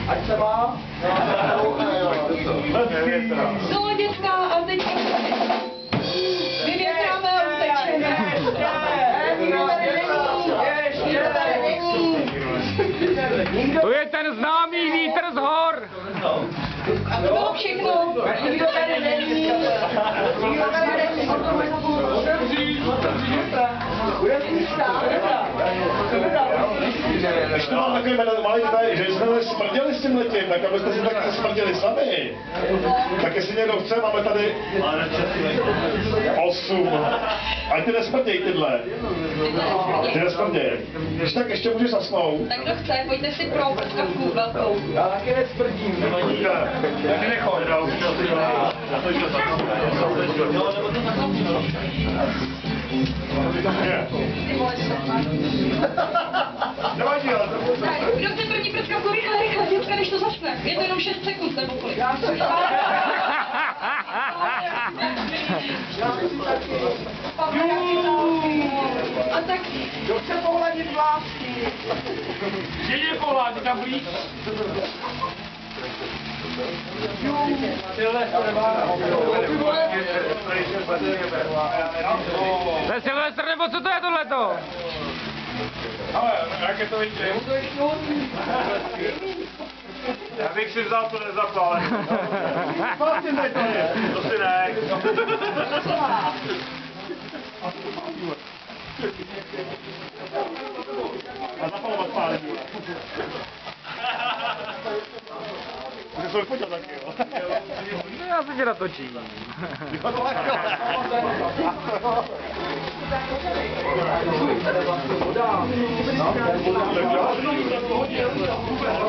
Ať se má. No, děcka, a teďka vyvětráme a utečeme. To je ten známý vítr z hor. A to bylo všechno. Nikdo tady není. Nikdo tady není. Když to mám takový malý detail, že jsme smrděli s tím letím, tak abyste si tak smrděli sami. Tak jestli někdo chce, máme tady 8. Ať ty nesmrděj tyhle. Ty nesmrděj. Když tak ještě můžeš zasnout. Tak kdo chce, pojďte si pro prskavku velkou. Já taky nesmrdím. Tak nechoj. Nevadí, ale to bude. Kdo chce první prskavku, rychle, děcka, než to začne. Je to jenom 6 sekund, nebo kolik? A tak... Kdo chce pohladit vlásky? Že je pohladit tam blíž. To je Silvestr, nebo co to je tohleto? Ale, jak je to vidět? Já bych si vzal to nezapálené. Vlastně ne to je. To si ne. A zapalovat pálení. Může se vypočat taky, jo? Já se tě natočím. Tak jo.